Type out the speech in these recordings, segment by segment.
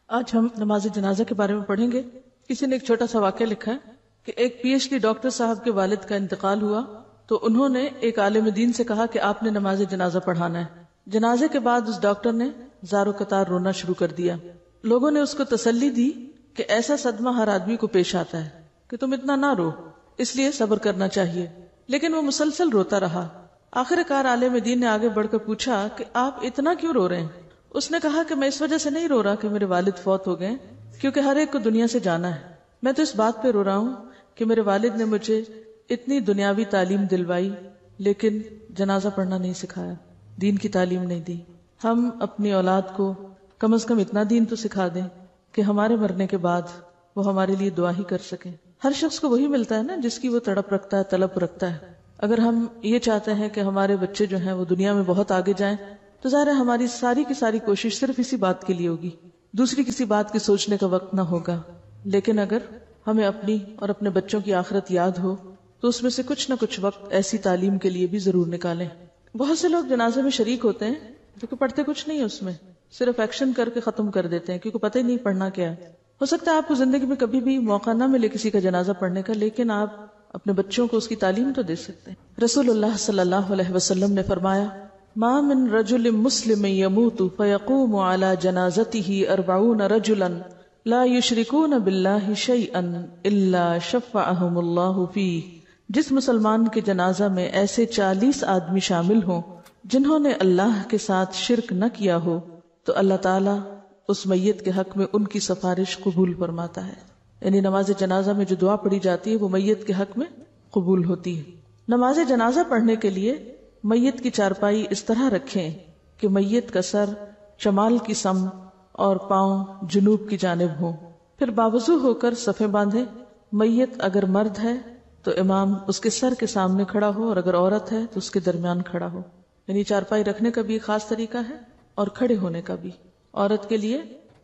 آج ہم نماز جنازہ کے بارے میں پڑھیں گے۔ کسی نے ایک چھوٹا سا واقعہ لکھا ہے کہ ایک پی ایچ ڈی ڈاکٹر صاحب کے والد کا انتقال ہوا تو انہوں نے ایک عالم دین سے کہا کہ آپ نے نماز جنازہ پڑھانا ہے۔ جنازے کے بعد اس ڈاکٹر نے زار و قطار رونا شروع کر دیا۔ لوگوں نے اس کو تسلی دی کہ ایسا صدمہ ہر آدمی کو پیش آتا ہے کہ تم اتنا نہ رو، اس لیے صبر کرنا چاہیے، لیکن وہ مسلسل روتا رہا۔ آخر کار عالم دین نے آگے بڑھ کر پوچھا کہ آپ اتنا کیوں رو رہے ہیں؟ اس نے کہا کہ میں اس وجہ سے نہیں رو رہا کہ میرے والد فوت ہو گئے، کیونکہ ہر ایک کو دنیا سے جانا ہے، میں تو اس بات پہ رو رہا ہوں کہ میرے والد نے مجھے اتنی دنیاوی تعلیم دلوائی لیکن جنازہ پڑھنا نہیں سکھایا، دین کی تعلیم نہیں دی۔ ہم اپنی اولاد کو کم از کم اتنا دین تو سکھا دیں کہ ہمارے مرنے کے بعد وہ ہمارے لیے دعا ہی کر سکیں۔ ہر شخص کو وہی ملتا ہے نا جس کی وہ تڑپ رکھتا ہے، طلب رکھتا ہے۔ اگر ہم یہ چاہتے ہیں کہ ہمارے بچے جو ہیں وہ دنیا میں بہت آگے جائیں تو ظاہر ہے ہماری ساری کی ساری کوشش صرف اسی بات کے لیے ہوگی، دوسری کسی بات کی سوچنے کا وقت نہ ہوگا۔ لیکن اگر ہمیں اپنی اور اپنے بچوں کی آخرت یاد ہو تو اس میں سے کچھ نہ کچھ وقت ایسی تعلیم کے لیے بھی ضرور نکالیں۔ بہت سے لوگ جنازے میں شریک ہوتے ہیں کیونکہ پڑھتے کچھ نہیں ہے، اس میں صرف ایکشن کر کے ختم کر دیتے ہیں کیونکہ پتہ ہی نہیں پڑھنا کیا ہے۔ ہو سکتا ہے آپ کو زندگی میں کبھی بھی موقع نہ ملے کسی کا جنازہ پڑھنے کا، لیکن آپ اپنے بچوں کو اس کی تعلیم تو دے سکتے ہیں۔ رسول اللہ صلی اللہ علیہ وسلم نے فرمایا، ما من رجل مسلم يموت فيقوم على جنازته 40 رجلا لا يشركون بالله شيئا الا شفعهم الله فيه۔ جس مسلمان کے جنازہ میں ایسے 40 آدمی شامل ہوں جنہوں نے اللہ کے ساتھ شرک نہ کیا ہو تو اللہ تعالیٰ اس میت کے حق میں ان کی سفارش قبول فرماتا ہے۔ یعنی نماز جنازہ میں جو دعا پڑھی جاتی ہے وہ میت کے حق میں قبول ہوتی ہے۔ نماز جنازہ پڑھنے کے لیے میت کی چارپائی اس طرح رکھیں کہ میت کا سر شمال کی سمت اور پاؤں جنوب کی جانب ہوں، پھر باوضو ہو کر صفیں باندھیں۔ میت اگر مرد ہے تو امام اس کے سر کے سامنے کھڑا ہو اور اگر عورت ہے تو اس کے درمیان کھڑا ہو۔ یعنی چارپائی رکھنے کا بھی ایک خاص طریقہ ہے اور کھڑے ہونے کا بھی، عورت کے لیے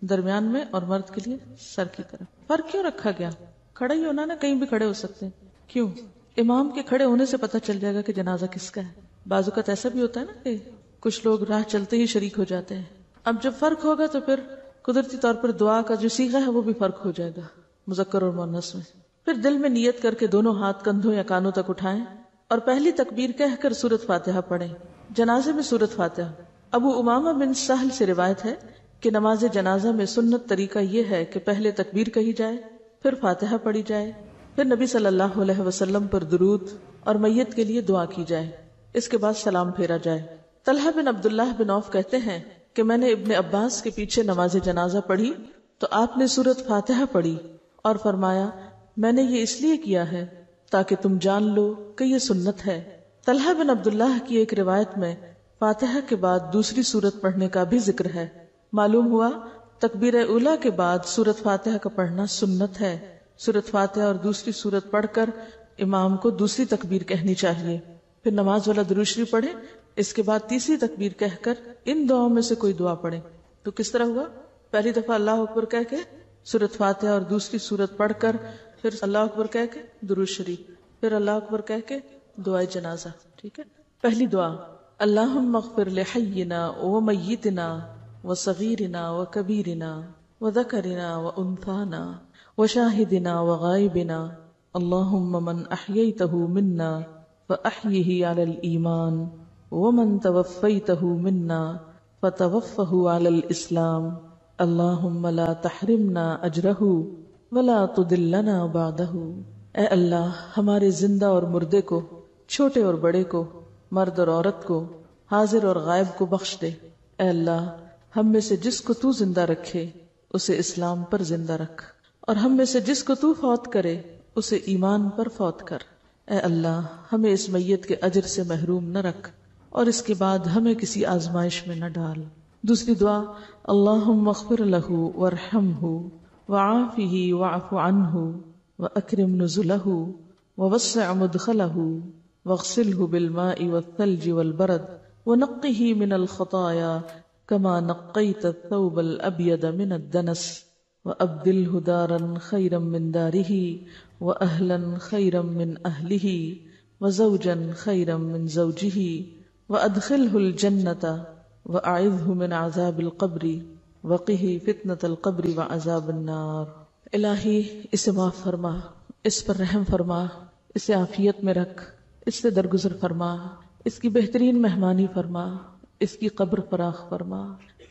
درمیان میں اور مرد کے لیے سر کی طرف۔ فرق کیوں رکھا گیا؟ کھڑا ہی ہونا نا، کہیں بھی کھڑے ہو سکتے ہیں، کیوں؟ امام کے کھڑے ہونے سے پتہ چل جائے گا کہ جنازہ کس کا ہے۔ بعض اوقات ایسا بھی ہوتا ہے نا کہ کچھ لوگ راہ چلتے ہی شریک ہو جاتے ہیں۔ اب جب فرق ہوگا تو پھر قدرتی طور پر دعا کا جو صیغہ ہے وہ بھی فرق ہو جائے گا مذکر اور مؤنث میں۔ پھر دل میں نیت کر کے دونوں ہاتھ کندھوں یا کانوں تک اٹھائیں اور پہلی تکبیر کہہ کر سورۃ فاتحہ پڑھیں۔ جنازے میں سورۃ فاتحہ۔ ابو امامہ بن سہل سے روایت ہے کہ نماز جنازہ میں سنت طریقہ یہ ہے کہ پہلے تکبیر کہی جائے، پھر فاتحہ پڑھی جائے، پھر نبی صلی اللہ علیہ وسلم پر درود اور میت کے لیے دعا کی جائے، اس کے بعد سلام پھیرا جائے۔ طلحہ بن عبداللہ بن عوف کہتے ہیں کہ میں نے ابن عباس کے پیچھے نماز جنازہ پڑھی تو آپ نے سورۃ فاتحہ پڑھی اور فرمایا، میں نے یہ اس لیے کیا ہے تاکہ تم جان لو کہ یہ سنت ہے۔ طلحہ بن عبداللہ کی ایک روایت میں فاتحہ کے بعد دوسری سورت پڑھنے کا بھی ذکر ہے۔ معلوم ہوا تکبیر اولیٰ کے بعد سورۃ فاتحہ کا پڑھنا سنت ہے۔ سورۃ فاتحہ اور دوسری سورت پڑھ کر امام کو دوسری تکبیر کہنی چاہیے، پھر نماز والا درود شریف پڑھیں، اس کے بعد تیسری تکبیر کہہ کر ان دعاؤں میں سے کوئی دعا پڑھیں۔ تو کس طرح ہوا؟ پہلی دفعہ اللہ اکبر کہہ کے سورۃ فاتحہ اور دوسری سورت پڑھ کر پھر اللہ اکبر کہہ کے درود شریف، پھر اللہ اکبر کہہ کے دعائے جنازہ۔ ٹھیک ہے، پہلی دعا، اللہم اغفر لحینا ومیتنا وصغیرنا وکبیرنا وذکرنا وانثانا وشاہدنا وغائبنا اللہم من احییتہ منا فأحیہ علی الایمان ومن توفیتہ منا فتوفہ علی الاسلام اللہم لا تحرمنا اجرہ ولا تضلنا بعدہ۔ اے اللہ، ہمارے زندہ اور مردے کو، چھوٹے اور بڑے کو، مرد اور عورت کو، حاضر اور غائب کو بخش دے۔ اے اللہ، ہم میں سے جس کو تو زندہ رکھے اسے اسلام پر زندہ رکھ، اور ہم میں سے جس کو تو فوت کرے اسے ایمان پر فوت کر۔ اے اللہ، ہمیں اس میت کے اجر سے محروم نہ رکھ اور اس کے بعد ہمیں کسی آزمائش میں نہ ڈال۔ دوسری دعا، اللہم اغفر لہ وارحمہ وعافہ واعف عنہ واکرم نزلہ ووسع مدخلہ واغسلہ بالماء والثلج والبرد ونقہ من الخطایا كما نقيت الثوب الأبيض من الدنس وأبدله دارا خيرا من داره وأهلا خيرا من أهله وزوجا خيرا من زوجه وأدخله الجنة وأعذه من عذاب القبر وقہ فتنۃ القبر وعذاب النار۔ الہی اسے معاف فرما، اس پر رحم فرما، اسے عافیت میں رکھ، اس سے درگزر فرما، اس کی بہترین مہمانی فرما، اس کی قبر فراخ فرما،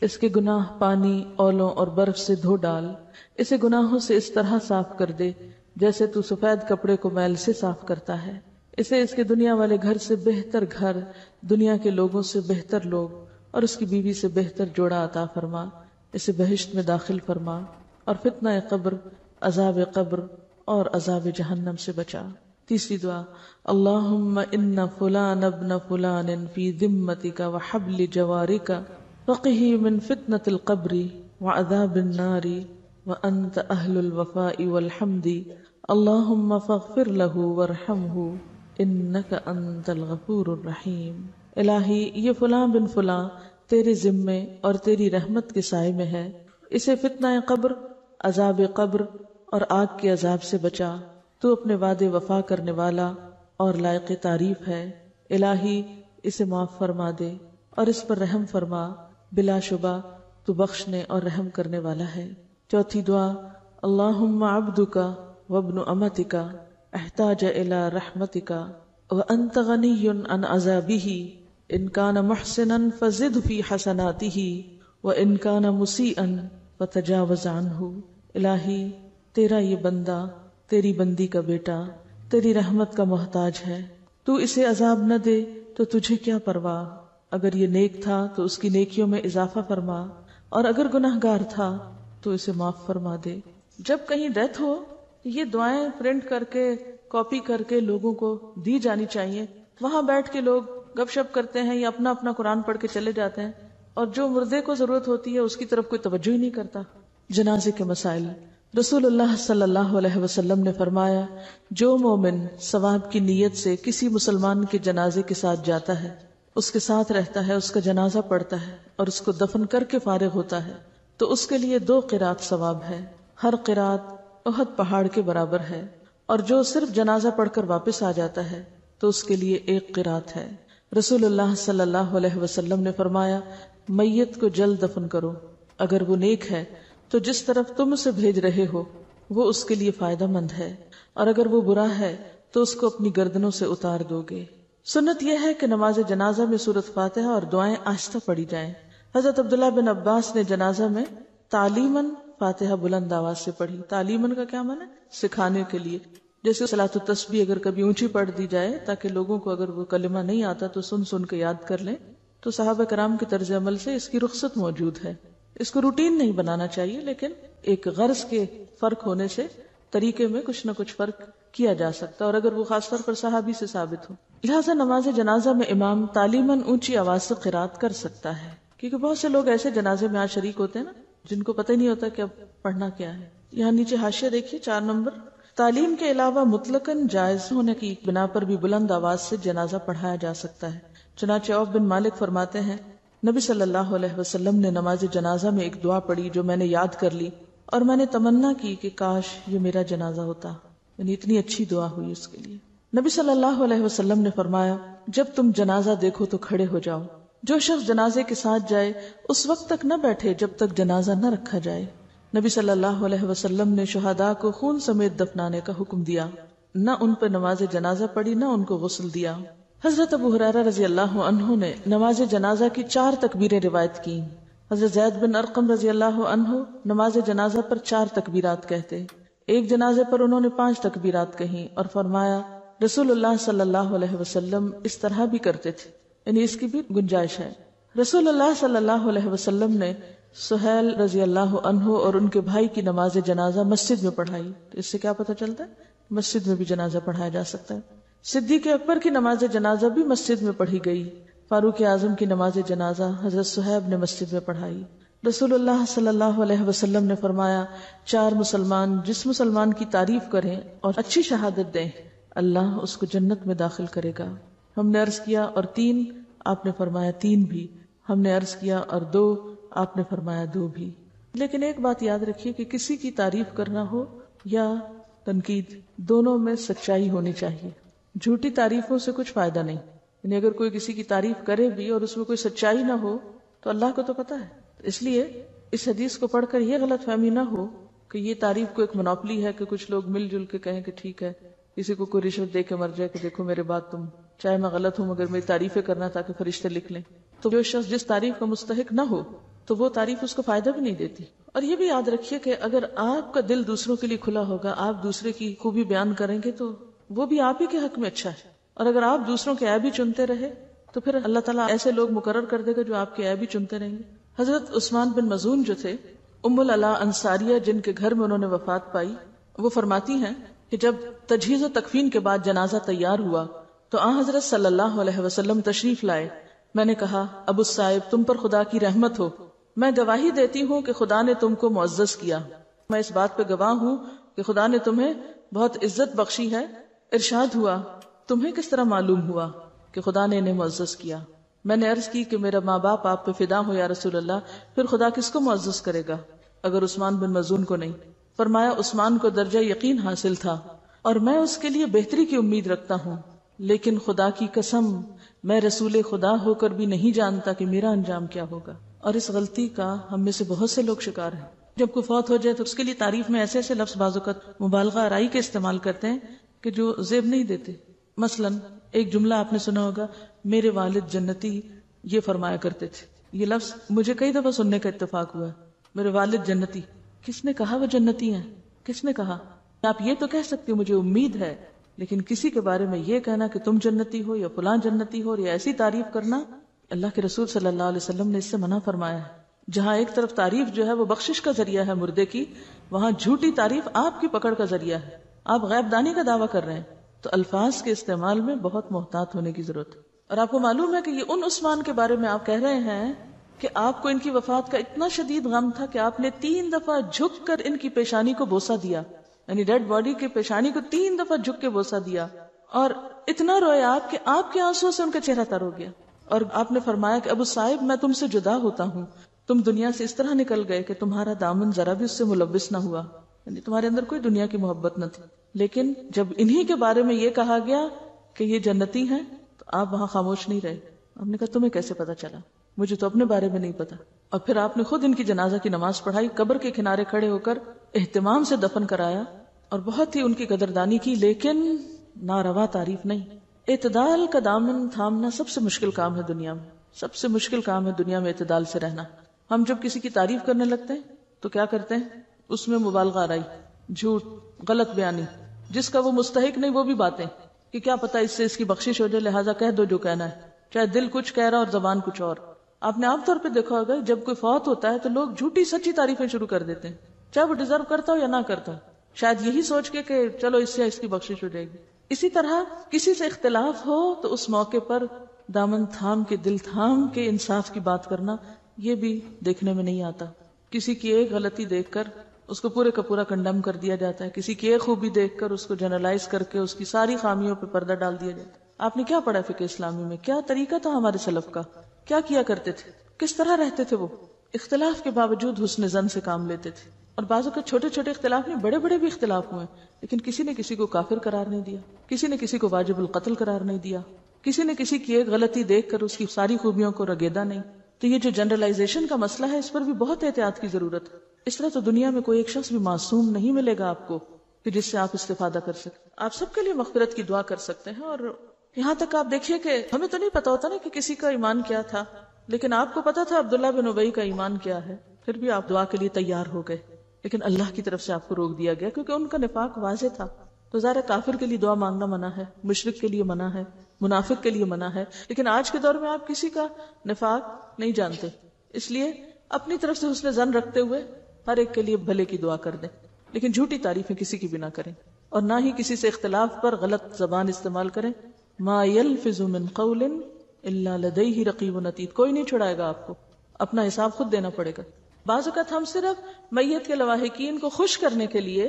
اس کے گناہ پانی، اولوں اور برف سے دھو ڈال، اسے گناہوں سے اس طرح صاف کر دے جیسے تو سفید کپڑے کو میل سے صاف کرتا ہے، اسے اس کے دنیا والے گھر سے بہتر گھر، دنیا کے لوگوں سے بہتر لوگ اور اس کی بیوی سے بہتر جوڑا عطا فرما، اسے بہشت میں داخل فرما اور فتنہ قبر، عذاب قبر اور عذاب جہنم سے بچا۔ تیسری دعا، اللہم ان فلان ابن فلان فی ذمتک وحبل جوارک فقہ من فتنة القبر وعذاب النار وانت اہل الوفاء والحمد اللہم فاغفر له وارحمہ انک انت الغفور الرحیم۔ الہی یہ فلاں بن فلاں تیرے ذمے اور تیری رحمت کے سائے میں ہے، اسے فتنہ قبر، عذاب قبر اور آگ کے عذاب سے بچا، تو اپنے وعدے وفا کرنے والا اور لائق تعریف ہے۔ الہی اسے معاف فرما دے اور اس پر رحم فرما، بلا شبہ تو بخشنے اور رحم کرنے والا ہے۔ چوتھی دعا، اللہم عبدک وابن امتک احتاج الی رحمتک وانت غنی عن عذابہ ان کان محسنا فزد فی حسناتہ وان کان مسیئا فتجاوز عنہ۔ الہی تیرا یہ بندہ، تیری بندی کا بیٹا تیری رحمت کا محتاج ہے، تو اسے عذاب نہ دے تو تجھے کیا پرواہ، اگر یہ نیک تھا تو اس کی نیکیوں میں اضافہ فرما، اور اگر گناہ گار تھا تو اسے معاف فرما دے۔ جب کہیں ڈیتھ ہو یہ دعائیں پرنٹ کر کے کاپی کر کے لوگوں کو دی جانی چاہیے، وہاں بیٹھ کے لوگ گپ شپ کرتے ہیں یا اپنا اپنا قرآن پڑھ کے چلے جاتے ہیں، اور جو مردے کو ضرورت ہوتی ہے اس کی طرف کوئی توجہ ہی نہیں کرتا۔ جنازے کے مسائل، رسول اللہ صلی اللہ علیہ وسلم نے فرمایا، جو مومن ثواب کی نیت سے کسی مسلمان کے جنازے کے ساتھ جاتا ہے، اس کے ساتھ رہتا ہے، اس کا جنازہ پڑھتا ہے اور اس کو دفن کر کے فارغ ہوتا ہے، تو اس کے لیے 2 قرات ثواب ہے، ہر قرات احد پہاڑ کے برابر ہے، اور جو صرف جنازہ پڑھ کر واپس آ جاتا ہے تو اس کے لیے 1 قرات ہے۔ رسول اللہ صلی اللہ علیہ وسلم نے فرمایا، میت کو جلد دفن کرو، اگر وہ نیک ہے تو جس طرف تم اسے بھیج رہے ہو وہ اس کے لیے فائدہ مند ہے، اور اگر وہ برا ہے تو اس کو اپنی گردنوں سے اتار دو گے۔ سنت یہ ہے کہ نماز جنازہ میں سورۃ فاتحہ اور دعائیں آہستہ پڑھی جائیں۔ حضرت عبداللہ بن عباس نے جنازہ میں تعلیماً فاتحہ بلند آواز سے پڑھی۔ تعلیماً کا کیا معنی ہے؟ سکھانے کے لیے، جیسے صلاۃ التسبیح اگر کبھی اونچی پڑھ دی جائے تاکہ لوگوں کو اگر وہ کلمہ نہیں آتا تو سن سن کے یاد کر لیں، تو صحابہ کرام کے طرز عمل سے اس کی رخصت موجود ہے۔ اس کو روٹین نہیں بنانا چاہیے، لیکن ایک غرض کے فرق ہونے سے طریقے میں کچھ نہ کچھ فرق کیا جا سکتا ہے، اور اگر وہ خاص طور پر صحابی سے ثابت ہو۔ لہٰذا نماز جنازہ میں امام تعلیماً اونچی آواز سے قرات کر سکتا ہے، کیونکہ بہت سے لوگ ایسے جنازے میں آج شریک ہوتے ہیں نا جن کو پتہ ہی نہیں ہوتا کہ اب پڑھنا کیا ہے۔ یہاں نیچے حاشیہ دیکھیے 4 نمبر، تعلیم کے علاوہ مطلقاً جائز ہونے کی بنا پر بھی بلند آواز سے جنازہ پڑھایا جا سکتا ہے۔ چنانچہ عوف بن مالک فرماتے ہیں، نبی صلی اللہ علیہ وسلم نے نماز جنازہ میں ایک دعا پڑھی جو میں نے یاد کر لی، اور میں نے تمنا کی کہ کاش یہ میرا جنازہ ہوتا، یعنی اتنی اچھی دعا ہوئی اس کے لیے۔ نبی صلی اللہ علیہ وسلم نے فرمایا، جب تم جنازہ دیکھو تو کھڑے ہو جاؤ، جو شخص جنازے کے ساتھ جائے اس وقت تک نہ بیٹھے جب تک جنازہ نہ رکھا جائے۔ نبی صلی اللہ علیہ وسلم نے شہداء کو خون سمیت دفنانے کا حکم دیا، نہ ان پہ نماز جنازہ پڑھی نہ ان کو غسل دیا۔ حضرت ابو ہریرہ رضی اللہ عنہ نے نماز جنازہ کی 4 تکبیریں روایت کی۔ حضرت زید بن ارقم رضی اللہ عنہ نماز جنازہ پر 4 تکبیرات کہتے، ایک جنازے پر انہوں نے 5 تکبیرات کہیں، اور فرمایا رسول اللہ صلی اللہ علیہ وسلم اس طرح بھی کرتے تھے، یعنی اس کی بھی گنجائش ہے۔ رسول اللہ صلی اللہ علیہ وسلم نے سہیل رضی اللہ عنہ اور ان کے بھائی کی نماز جنازہ مسجد میں پڑھائی، تو اس سے کیا پتہ چلتا ہے مسجد میں بھی جنازہ پڑھایا جا سکتا ہے۔ صدیق اکبر کی نماز جنازہ بھی مسجد میں پڑھی گئی۔ فاروق اعظم کی نماز جنازہ حضرت صہیب نے مسجد میں پڑھائی۔ رسول اللہ صلی اللہ علیہ وسلم نے فرمایا، 4 مسلمان جس مسلمان کی تعریف کریں اور اچھی شہادت دیں، اللہ اس کو جنت میں داخل کرے گا۔ ہم نے عرض کیا اور 3؟ آپ نے فرمایا 3 بھی۔ ہم نے عرض کیا اور 2؟ آپ نے فرمایا 2 بھی۔ لیکن ایک بات یاد رکھیے کہ کسی کی تعریف کرنا ہو یا تنقید، دونوں میں سچائی ہونی چاہیے۔ جھوٹی تعریفوں سے کچھ فائدہ نہیں، یعنی اگر کوئی کسی کی تعریف کرے بھی اور اس میں کوئی سچائی نہ ہو تو اللہ کو تو پتہ ہے، اس لیے اس حدیث کو پڑھ کر یہ غلط فہمی نہ ہو کہ یہ تعریف کو ایک منوپلی ہے کہ کچھ لوگ مل جل کے کہیں کہ ٹھیک ہے، کسی کو کوئی رشوت دے کے مر جائے کہ دیکھو میرے بات تم، چاہے میں غلط ہوں مگر میری تعریفیں کرنا تاکہ فرشتے لکھ لیں. تو جو شخص جس تعریف کا مستحق نہ ہو تو وہ تعریف اس کو فائدہ بھی نہیں دیتی. اور یہ بھی یاد رکھیے کہ اگر آپ کا دل دوسروں کے لیے کھلا ہوگا، آپ دوسرے کی خوبی بیان کریں گے تو وہ بھی آپ ہی کے حق میں اچھا ہے. اور اگر آپ دوسروں کے عیب ہی چنتے رہے تو پھر اللہ تعالیٰ ایسے لوگ مقرر کر دے گا جو آپ کے عیب ہی چنتے رہیں گے. حضرت عثمان بن مظعون جو تھے، ام العلا انصاریہ جن کے گھر میں انہوں نے وفات پائی، وہ فرماتی ہیں کہ جب تجہیز و تکفین کے بعد جنازہ تیار ہوا تو آن حضرت صلی اللہ علیہ وسلم تشریف لائے. میں نے کہا ابو الصائب تم پر خدا کی رحمت ہو، میں گواہی دیتی ہوں کہ خدا نے تم کو معزز کیا. میں اس بات پہ گواہ ہوں کہ خدا نے تمہیں بہت عزت بخشی ہے. ارشاد ہوا تمہیں کس طرح معلوم ہوا کہ خدا نے انہیں معزز کیا؟ میں نے عرض کی کہ میرا ماں باپ آپ پہ فدا ہو یا رسول اللہ، پھر خدا کس کو معزز کرے گا اگر عثمان بن مظعون کو نہیں؟ فرمایا عثمان کو درجہ یقین حاصل تھا اور میں اس کے لیے بہتری کی امید رکھتا ہوں، لیکن خدا کی قسم میں رسول خدا ہو کر بھی نہیں جانتا کہ میرا انجام کیا ہوگا. اور اس غلطی کا ہم میں سے بہت سے لوگ شکار ہیں. جب کوئی فوت ہو جائے تو اس کے لیے تعریف میں ایسے ایسے لفظ بعض اوقات مبالغہ آرائی کے استعمال کرتے ہیں کہ جو زیب نہیں دیتے. مثلا ایک جملہ آپ نے سنا ہوگا، میرے والد جنتی یہ فرمایا کرتے تھے. یہ لفظ مجھے کئی دفعہ سننے کا اتفاق ہوا ہے، میرے والد جنتی. کس نے کہا وہ جنتی ہیں؟ کس نے کہا؟ آپ یہ تو کہہ سکتے مجھے امید ہے، لیکن کسی کے بارے میں یہ کہنا کہ تم جنتی ہو یا فلاں جنتی ہو یا ایسی تعریف کرنا، اللہ کے رسول صلی اللہ علیہ وسلم نے اس سے منع فرمایا ہے. جہاں ایک طرف تعریف جو ہے وہ بخشش کا ذریعہ ہے مردے کی، وہاں جھوٹی تعریف آپ کی پکڑ کا ذریعہ ہے. آپ غیب دانی کا دعویٰ کر رہے ہیں، تو الفاظ کے استعمال میں بہت محتاط ہونے کی ضرورت ہے. اور آپ کو معلوم ہے کہ یہ ان عثمان کے بارے میں آپ کہہ رہے ہیں کہ آپ کو ان کی وفات کا اتنا شدید غم تھا کہ آپ نے 3 دفعہ جھک کر ان کی پیشانی کو بوسہ دیا، یعنی ڈیڈ باڈی کی پیشانی کو 3 دفعہ جھک کے بوسہ دیا، اور اتنا روئے آپ کہ آپ کے آنسوں سے ان کا چہرہ تر ہو گیا. اور آپ نے فرمایا کہ ابو صاحب میں تم سے جدا ہوتا ہوں، تم دنیا سے اس طرح نکل گئے کہ تمہارا دامن ذرا بھی اس سے ملوث نہ ہوا، یعنی تمہارے اندر کوئی دنیا کی محبت نہ تھی. لیکن جب انہی کے بارے میں یہ کہا گیا کہ یہ جنتی ہیں تو آپ وہاں خاموش نہیں رہے. آپ نے کہا تمہیں کیسے پتا چلا؟ مجھے تو اپنے بارے میں نہیں پتا. اور پھر آپ نے خود ان کی جنازہ کی نماز پڑھائی، قبر کے کنارے کھڑے ہو کر اہتمام سے دفن کرایا اور بہت ہی ان کی قدردانی کی، لیکن ناروا تعریف نہیں. اعتدال کا دامن تھامنا سب سے مشکل کام ہے دنیا میں، سب سے مشکل کام ہے دنیا میں اعتدال سے رہنا. ہم جب کسی کی تعریف کرنے لگتے ہیں تو کیا کرتے ہیں؟ اس میں مبالغہ آرائی، جھوٹ، غلط بیانی، جس کا وہ مستحق نہیں وہ بھی باتیں کہ کیا پتا اس سے اس کی بخشش ہو جائے، لہٰذا کہہ دو جو کہنا ہے، چاہے دل کچھ کہہ رہا اور زبان کچھ اور. آپ نے عام طور پہ دیکھا ہوگا جب کوئی فوت ہوتا ہے تو لوگ جھوٹی سچی تعریفیں شروع کر دیتے ہیں، چاہے وہ ڈیزرو کرتا ہو یا نہ کرتا ہو، شاید یہی سوچ کے کہ چلو اس سے اس کی بخشش ہو جائے گی. اسی طرح کسی سے اختلاف ہو تو اس موقع پر دامن تھام کے، دل تھام کے انصاف کی بات کرنا، یہ بھی دیکھنے میں نہیں آتا. کسی کی ایک غلطی دیکھ کر اس کو پورے کا پورا کنڈم کر دیا جاتا ہے، کسی کی ایک خوبی دیکھ کر اس کو جنرلائز کر کے اس کی ساری خامیوں پہ پردہ ڈال دیا جاتا ہے. آپ نے کیا پڑھا فقہ اسلامی میں؟ کیا طریقہ تھا ہمارے سلف کا؟ کیا کیا کرتے تھے؟ کس طرح رہتے تھے وہ؟ اختلاف کے باوجود حسن زن سے کام لیتے تھے. اور بعضوں کے چھوٹے چھوٹے اختلاف نہیں، بڑے بڑے بھی اختلاف ہوئے، لیکن کسی نے کسی کو کافر قرار نہیں دیا، کسی نے کسی کو واجب القتل قرار نہیں دیا، کسی نے کسی کی ایک غلطی دیکھ کر اس کی ساری خوبیوں کو رگیدا نہیں. تو یہ جو جنرلائزیشن کا مسئلہ ہے، اس پر بھی بہت احتیاط کی ضرورت ہے. اس طرح تو دنیا میں کوئی ایک شخص بھی معصوم نہیں ملے گا آپ کو کہ جس سے آپ استفادہ کر سکتے. آپ سب کے لیے مغفرت کی دعا کر سکتے ہیں. اور یہاں تک آپ دیکھیے کہ ہمیں تو نہیں پتا ہوتا نا کہ کسی کا ایمان کیا تھا، لیکن آپ کو پتا تھا عبداللہ بن ابی کا ایمان کیا ہے، پھر بھی آپ دعا کے لیے تیار ہو گئے، لیکن اللہ کی طرف سے آپ کو روک دیا گیا کیونکہ ان کا نفاق واضح تھا. تو ظاہر کافر کے لیے دعا مانگنا منع ہے، مشرک کے لیے منع ہے، منافق کے لیے منع ہے. لیکن آج کے دور میں آپ کسی کا نفاق نہیں جانتے، اس لیے اپنی طرف سے حسن ظن رکھتے ہوئے ہر ایک کے لیے بھلے کی دعا کر دیں، لیکن جھوٹی تعریفیں کسی کی بھی نہ کریں، اور نہ ہی کسی سے اختلاف پر غلط زبان استعمال کریں. ما يلفظ من قول الا لديه رقیب عتید. کوئی نہیں چھڑائے گا آپ کو، اپنا حساب خود دینا پڑے گا. بعض اوقات ہم صرف میت کے لواحقین کو خوش کرنے کے لیے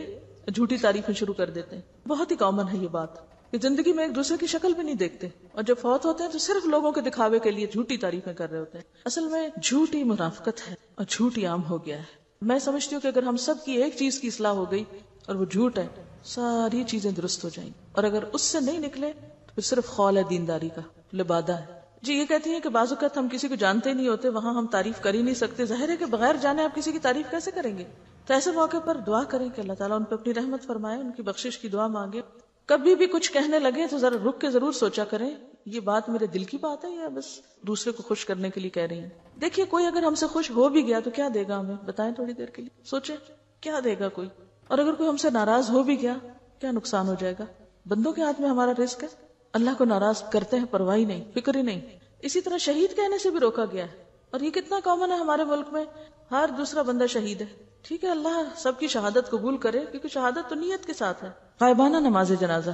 جھوٹی تعریفیں شروع کر دیتے ہیں. بہت ہی کامن ہے یہ بات کہ زندگی میں ایک دوسرے کی شکل بھی نہیں دیکھتے، اور جب فوت ہوتے ہیں تو صرف لوگوں کے دکھاوے کے لیے جھوٹی تعریفیں کر رہے ہوتے ہیں. اصل میں جھوٹی منافقت ہے اور جھوٹی عام ہو گیا ہے. میں سمجھتی ہوں کہ اگر ہم سب کی ایک چیز کی اصلاح ہو گئی اور وہ جھوٹ ہے، ساری چیزیں درست ہو جائیں. اور اگر اس سے نہیں نکلے تو پھر صرف خول ہے دینداری کا، لبادہ ہے. جی یہ کہتی ہیں کہ بعض اوقات ہم کسی کو جانتے نہیں ہوتے، وہاں ہم تعریف کر ہی نہیں سکتے، ظاہر ہے کہ بغیر جانے آپ کسی کی تعریف کیسے کریں گے؟ تو ایسے موقع پر دعا کریں کہ اللہ تعالیٰ ان پہ اپنی رحمت فرمائے، ان کی بخشش کی دعا مانگے. کبھی بھی کچھ کہنے لگے تو ذرا رک کے ضرور سوچا کریں یہ بات میرے دل کی بات ہے یا بس دوسرے کو خوش کرنے کے لیے کہہ رہی ہیں. دیکھیے کوئی اگر ہم سے خوش ہو بھی گیا تو کیا دے گا ہمیں، بتائیں تھوڑی دیر کے لیے سوچیں کیا دے گا کوئی. اور اگر کوئی ہم سے ناراض ہو بھی گیا کیا نقصان ہو جائے گا؟ بندوں کے ہاتھ میں ہمارا رزق ہے، اللہ کو ناراض کرتے ہیں پرواہ ہی نہیں، فکر ہی نہیں. اسی طرح شہید کہنے سے بھی روکا گیا ہے، اور یہ کتنا کامن ہے ہمارے ملک میں، ہر دوسرا بندہ شہید ہے. ٹھیک ہے اللہ سب کی شہادت قبول کرے، کیونکہ شہادت تو نیت کے ساتھ ہے. غائبانہ نماز جنازہ.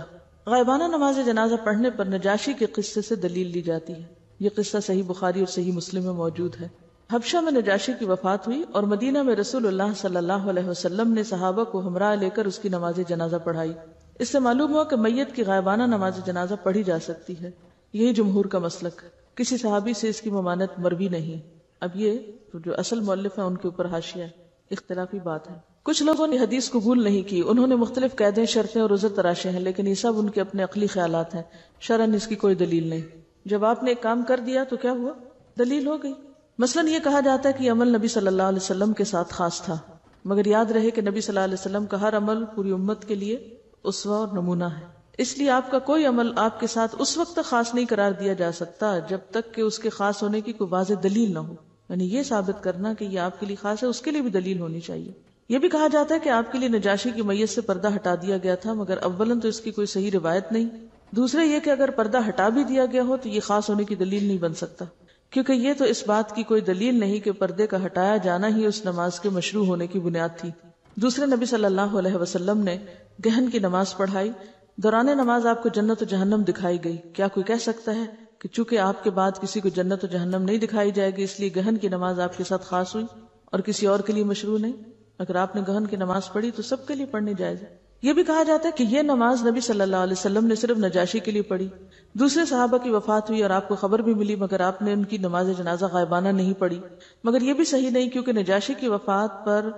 غائبانہ نماز جنازہ پڑھنے پر نجاشی کے قصے سے دلیل لی جاتی ہے. یہ قصہ صحیح بخاری اور صحیح مسلم میں موجود ہے. حبشہ میں نجاشی کی وفات ہوئی اور مدینہ میں رسول اللہ صلی اللہ علیہ وسلم نے صحابہ کو ہمراہ لے کر اس کی نماز جنازہ پڑھائی. اس سے معلوم ہوا کہ میت کی غائبانہ نماز جنازہ پڑھی جا سکتی ہے. یہی جمہور کا مسلک. کسی صحابی سے اس کی ممانعت مروی نہیں. اب یہ جو اصل مؤلف ہے ان کے اوپر حاشیہ ہے، اختلافی بات ہے. کچھ لوگوں نے حدیث قبول نہیں کی، انہوں نے مختلف قیدیں، شرطیں اور عذر تراشے ہیں، لیکن یہ سب ان کے اپنے عقلی خیالات ہیں، شرعاً اس کی کوئی دلیل نہیں. جب آپ نے ایک کام کر دیا تو کیا ہوا؟ دلیل ہو گئی. مثلاً یہ کہا جاتا ہے کہ یہ عمل نبی صلی اللہ علیہ وسلم کے ساتھ خاص تھا، مگر یاد رہے کہ نبی صلی اللہ علیہ وسلم کا ہر عمل پوری امت کے لیے اسوہ اور نمونہ ہے. اس لیے آپ کا کوئی عمل آپ کے ساتھ اس وقت تک خاص نہیں قرار دیا جا سکتا جب تک کہ اس کے خاص ہونے کی کوئی واضح دلیل نہ ہو. یعنی یہ ثابت کرنا کہ یہ آپ کے لیے خاص ہے اس کے لیے بھی دلیل ہونی چاہیے. یہ بھی کہا جاتا ہے کہ آپ کے لیے نجاشی کی میت سے پردہ ہٹا دیا گیا تھا، مگر اولاً تو اس کی کوئی صحیح روایت نہیں. دوسرے یہ کہ اگر پردہ ہٹا بھی دیا گیا ہو تو یہ خاص ہونے کی دلیل نہیں بن سکتا، کیونکہ یہ تو اس بات کی کوئی دلیل نہیں کہ پردے کا ہٹایا جانا ہی اس نماز کے مشروع ہونے کی بنیاد تھی. دوسرے نبی صلی اللہ علیہ وسلم نے گہن کی نماز پڑھائی. دوران نماز آپ کو جنت و جہنم دکھائی گئی. کیا کوئی کہہ سکتا ہے کہ چونکہ آپ کے بعد کسی کو جنت و جہنم نہیں دکھائی جائے گی اس لیے گہن کی نماز آپ کے ساتھ خاص ہوئی اور کسی اور کے لیے مشروع نہیں؟ اگر آپ نے گہن کی نماز پڑھی تو سب کے لیے پڑھنی جائز ہے. یہ بھی کہا جاتا ہے کہ یہ نماز نبی صلی اللہ علیہ وسلم نے صرف نجاشی کے لیے پڑھی. دوسرے صحابہ کی وفات ہوئی اور آپ کو خبر بھی ملی، مگر آپ نے ان کی نماز جنازہ غائبانہ نہیں پڑھی. مگر یہ بھی صحیح نہیں، کیونکہ نجاشی کی وفات پر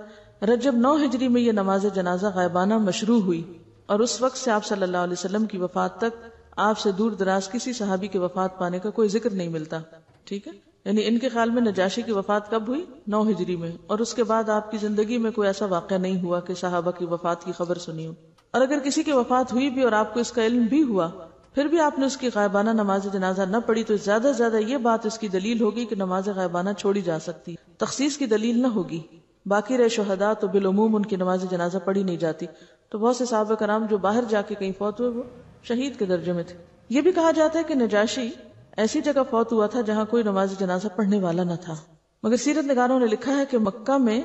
رجب 9 ہجری میں یہ نماز جنازہ غائبانہ مشروع ہوئی، اور اس وقت سے آپ صلی اللہ علیہ وسلم کی وفات تک آپ سے دور دراز کسی صحابی کے وفات پانے کا کوئی ذکر نہیں ملتا. ٹھیک ہے، یعنی ان کے خیال میں نجاشی کی وفات کب ہوئی؟ 9 ہجری میں، اور اس کے بعد آپ کی زندگی میں کوئی ایسا واقعہ نہیں ہوا کہ صحابہ کی وفات کی خبر سنی ہو. اور اگر کسی کی وفات ہوئی بھی اور آپ کو اس کا علم بھی ہوا پھر بھی آپ نے اس کی غائبانہ نماز جنازہ نہ پڑھی تو زیادہ سے زیادہ یہ بات اس کی دلیل ہوگی کہ نماز غائبانہ چھوڑی جا سکتی، تخصیص کی دلیل نہ ہوگی. باقی رہے شہداء تو بالعموم ان کی نماز جنازہ پڑھی نہیں جاتی. تو بہت سے صحابہ کرام جو باہر جا کے کہیں فوت ہوئے وہ شہید کے درجے میں تھے. یہ بھی کہا جاتا ہے کہ نجاشی ایسی جگہ فوت ہوا تھا جہاں کوئی نماز جنازہ پڑھنے والا نہ تھا، مگر سیرت نگاروں نے لکھا ہے کہ مکہ میں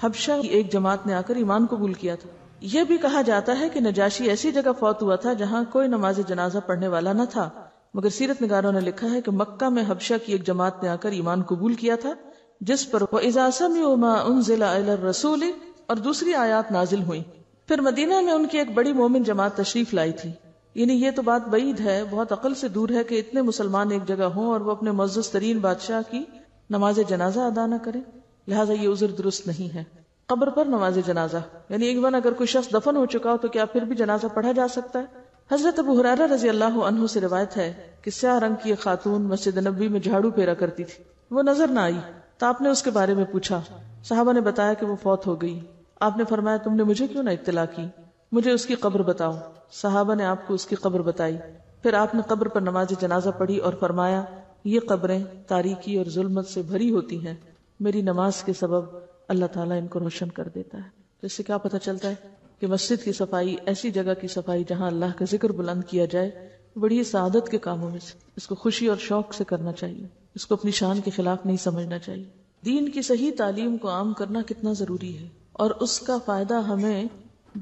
حبشہ کی ایک جماعت نے آ کر ایمان قبول کیا تھا. یہ بھی کہا جاتا ہے کہ نجاشی ایسی جگہ فوت ہوا تھا جہاں کوئی نماز جنازہ پڑھنے والا نہ تھا، مگر سیرت نگاروں نے لکھا ہے کہ مکہ میں حبشہ کی ایک جماعت نے آ کر ایمان قبول کیا تھا، جس پر وَإِذَا سَمِعُوا مَا أُنزِلَ إِلَى الرَّسُولِ اور دوسری آیات نازل ہوئیں. پھر مدینہ میں ان کی ایک بڑی مومن جماعت تشریف لائی تھی. یعنی یہ تو بات بعید ہے، بہت عقل سے دور ہے کہ اتنے مسلمان ایک جگہ ہوں اور وہ اپنے معزز ترین بادشاہ کی نماز جنازہ ادا نہ کریں، لہٰذا یہ عذر درست نہیں ہے. قبر پر نماز جنازہ، یعنی ایک بار اگر کوئی شخص دفن ہو چکا ہو تو کیا پھر بھی جنازہ پڑھا جا سکتا ہے؟ حضرت ابو ہریرہ رضی اللہ عنہ سے روایت ہے کہ سیاہ رنگ کی ایک خاتون مسجد نبوی میں جھاڑو پھیرا کرتی تھی. وہ نظر نہ آئی تو آپ نے اس کے بارے میں پوچھا. صحابہ نے بتایا کہ وہ فوت ہو گئی. آپ نے فرمایا تم نے مجھے کیوں نہ اطلاع کی، مجھے اس کی قبر بتاؤ. صحابہ نے آپ کو اس کی قبر بتائی. پھر آپ نے قبر پر نماز جنازہ پڑھی اور فرمایا یہ قبریں تاریکی اور ظلمت سے بھری ہوتی ہیں، میری نماز کے سبب اللہ تعالیٰ ان کو روشن کر دیتا ہے. تو اس سے کیا پتہ چلتا ہے کہ مسجد کی صفائی، ایسی جگہ کی صفائی جہاں اللہ کا ذکر بلند کیا جائے، بڑی سعادت کے کاموں میں سے، اس کو خوشی اور شوق سے کرنا چاہیے، اس کو اپنی شان کے خلاف نہیں سمجھنا چاہیے. دین کی صحیح تعلیم کو عام کرنا کتنا ضروری ہے، اور اس کا فائدہ ہمیں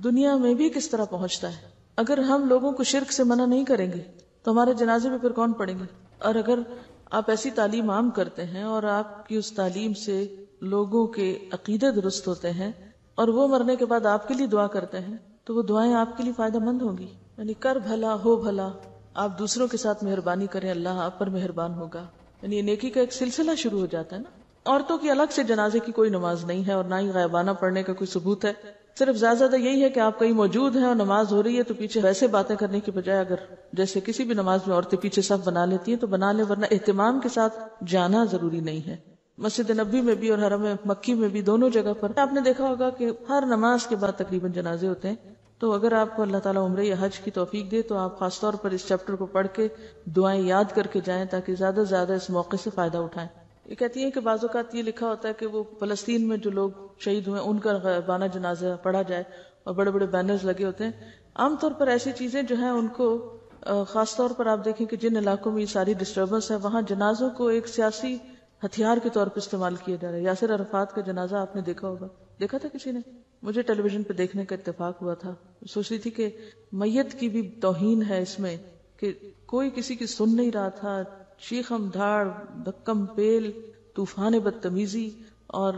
دنیا میں بھی کس طرح پہنچتا ہے. اگر ہم لوگوں کو شرک سے منع نہیں کریں گے تو ہمارے جنازے میں پھر کون پڑیں گے؟ اور اگر آپ ایسی تعلیم عام کرتے ہیں اور آپ کی اس تعلیم سے لوگوں کے عقیدے درست ہوتے ہیں اور وہ مرنے کے بعد آپ کے لیے دعا کرتے ہیں تو وہ دعائیں آپ کے لیے فائدہ مند ہوں گی. یعنی کر بھلا ہو بھلا، آپ دوسروں کے ساتھ مہربانی کریں، اللہ آپ پر مہربان ہوگا. یعنی نیکی کا ایک سلسلہ شروع ہو جاتا ہے نا. عورتوں کی الگ سے جنازے کی کوئی نماز نہیں ہے اور نہ ہی غائبانہ پڑھنے کا کوئی ثبوت ہے. صرف زیادہ یہی ہے کہ آپ کہیں موجود ہیں اور نماز ہو رہی ہے تو پیچھے ویسے باتیں کرنے کی بجائے اگر جیسے کسی بھی نماز میں عورتیں پیچھے صف بنا لیتی ہیں تو بنا لیں، ورنہ اہتمام کے ساتھ جانا ضروری نہیں ہے۔ مسجد نبی میں بھی اور حرم مکی میں بھی دونوں جگہ پر آپ نے دیکھا ہوگا کہ ہر نماز کے بعد تقریباً جنازے ہوتے ہیں۔ تو اگر آپ کو اللہ تعالیٰ عمرہ یا حج کی توفیق دے تو آپ خاص طور پر اس چیپٹر کو پڑھ کے دعائیں یاد کر کے جائیں تاکہ زیادہ سے زیادہ اس موقع سے فائدہ اٹھائیں۔ یہ کہتی ہیں کہ بعض اوقات یہ لکھا ہوتا ہے کہ وہ فلسطین میں جو لوگ شہید ہوئے ان کا غائبانہ جنازہ پڑھا جائے اور بڑے بڑے بینرز لگے ہوتے ہیں۔ عام طور پر ایسی چیزیں جو ہیں ان کو خاص طور پر آپ دیکھیں کہ جن علاقوں میں یہ ساری ڈسٹربنس ہے وہاں جنازوں کو ایک سیاسی ہتھیار کے طور پر استعمال کیا جا رہا ہے۔ یاسر عرفات کا جنازہ آپ نے دیکھا ہوگا، دیکھا تھا کسی نے؟ مجھے ٹیلی ویژن پہ دیکھنے کا اتفاق ہوا تھا۔ سوچ رہی تھی کہ میت کی بھی توہین ہے اس میں کہ کوئی کسی کی سن نہیں رہا تھا، شیخم دھاڑ، دھکم پیل، طوفان بدتمیزی، اور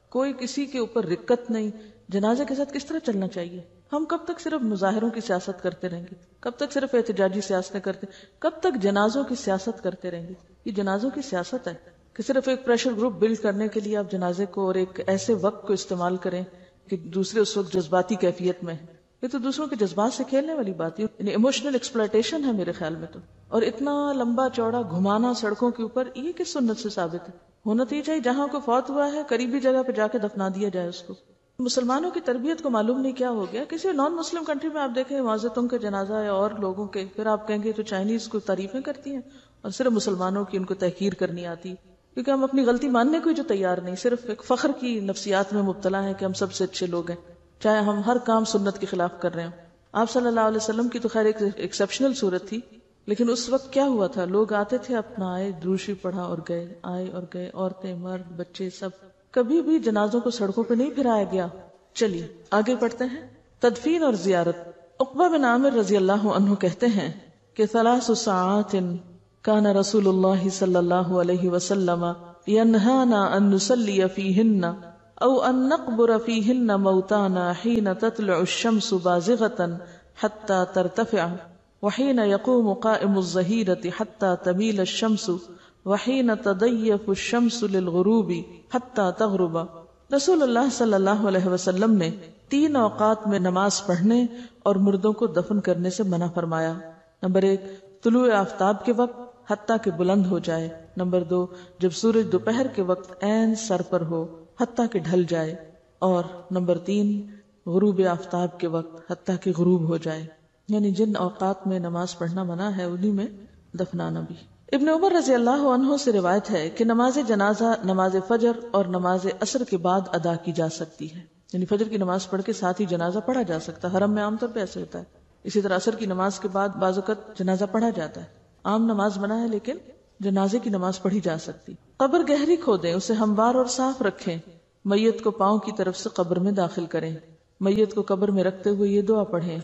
کوئی کسی کے اوپر رکت نہیں۔ جنازے کے ساتھ کس طرح چلنا چاہیے؟ ہم کب تک صرف مظاہروں کی سیاست کرتے رہیں گے؟ کب تک صرف احتجاجی سیاستیں کرتے؟ کب تک جنازوں کی سیاست کرتے رہیں گے؟ یہ جنازوں کی سیاست ہے کہ صرف ایک پریشر گروپ بلڈ کرنے کے لیے آپ جنازے کو اور ایک ایسے وقت کو استعمال کریں کہ دوسرے اس وقت جذباتی کیفیت میں ہیں۔ یہ تو دوسروں کے جذبات سے کھیلنے والی بات ہے، یعنی ایموشنل ایکسپلائٹیشن ہے میرے خیال میں تو۔ اور اتنا لمبا چوڑا گھمانا سڑکوں کے اوپر، یہ کس سنت سے ثابت ہے؟ ہونا تو یہ چاہیے جہاں کو فوت ہوا ہے قریبی جگہ پہ جا کے دفنا دیا جائے اس کو۔ مسلمانوں کی تربیت کو معلوم نہیں کیا ہو گیا، کسی نان مسلم کنٹری میں آپ دیکھیں معذتوں کے جنازہ یا اور لوگوں کے، پھر آپ کہیں گے تو چائنیز کو تعریفیں کرتی ہیں اور صرف مسلمانوں کی ان کو تحقیر کرنی آتی، کیونکہ ہم اپنی غلطی ماننے کو جو تیار نہیں، صرف ایک فخر کی نفسیات میں مبتلا ہیں کہ ہم سب سے اچھے لوگ ہیں، چاہے ہم ہر کام سنت کے خلاف کر رہے ہوں۔ آپ صلی اللہ علیہ وسلم کی تو خیر ایک ایکسیپشنل صورت تھی، لیکن اس وقت کیا ہوا تھا؟ لوگ آتے تھے، اپنا آئے، دروشی پڑھا اور گئے، آئے اور گئے، عورتیں مرد بچے سب، کبھی بھی جنازوں کو سڑکوں پہ نہیں پھرایا گیا۔ چلیے آگے پڑھتے ہیں۔ تدفین اور زیارت۔ عقبہ بن عامر رضی اللہ عنہ کہتے ہیں کہ 3 ساعات کان رسول اللہ صلی اللہ علیہ وسلم ینہانا ان نصلی فیہن او ان نقبر فیہن موتانا حین تطلع الشمس بازغتا حتی ترتفع وحین یقوم قائم الظہیرۃ حتی تمیل الشمس وحین تضیف الشمس للغروب حتی تغرب۔ رسول اللہ صلی اللہ علیہ وسلم نے 3 اوقات میں نماز پڑھنے اور مردوں کو دفن کرنے سے منع فرمایا۔ نمبر 1 طلوع آفتاب کے وقت حتیٰ کہ بلند ہو جائے۔ نمبر 2 جب سورج دوپہر کے وقت عین سر پر ہو حتیٰ کہ ڈھل جائے۔ اور نمبر 3 غروب آفتاب کے وقت حتیٰ کہ غروب ہو جائے، یعنی جن اوقات میں نماز پڑھنا منع ہے انہی میں دفنانا بھی۔ ابن عمر رضی اللہ عنہ سے روایت ہے کہ نماز جنازہ نماز فجر اور نماز عصر کے بعد ادا کی جا سکتی ہے، یعنی فجر کی نماز پڑھ کے ساتھ ہی جنازہ پڑھا جا سکتا ہے۔ حرم میں عام طور پہ ایسے ہوتا ہے۔ اسی طرح عصر کی نماز کے بعد بعض اوقات جنازہ پڑھا جاتا ہے۔ عام نماز منع ہے لیکن جنازے کی نماز پڑھی جا سکتی۔ قبر گہری کھودیں، اسے ہموار اور صاف رکھیں، میت کو پاؤں کی طرف سے قبر میں داخل کریں، میت کو قبر میں رکھتے ہوئے یہ دعا پڑھیں: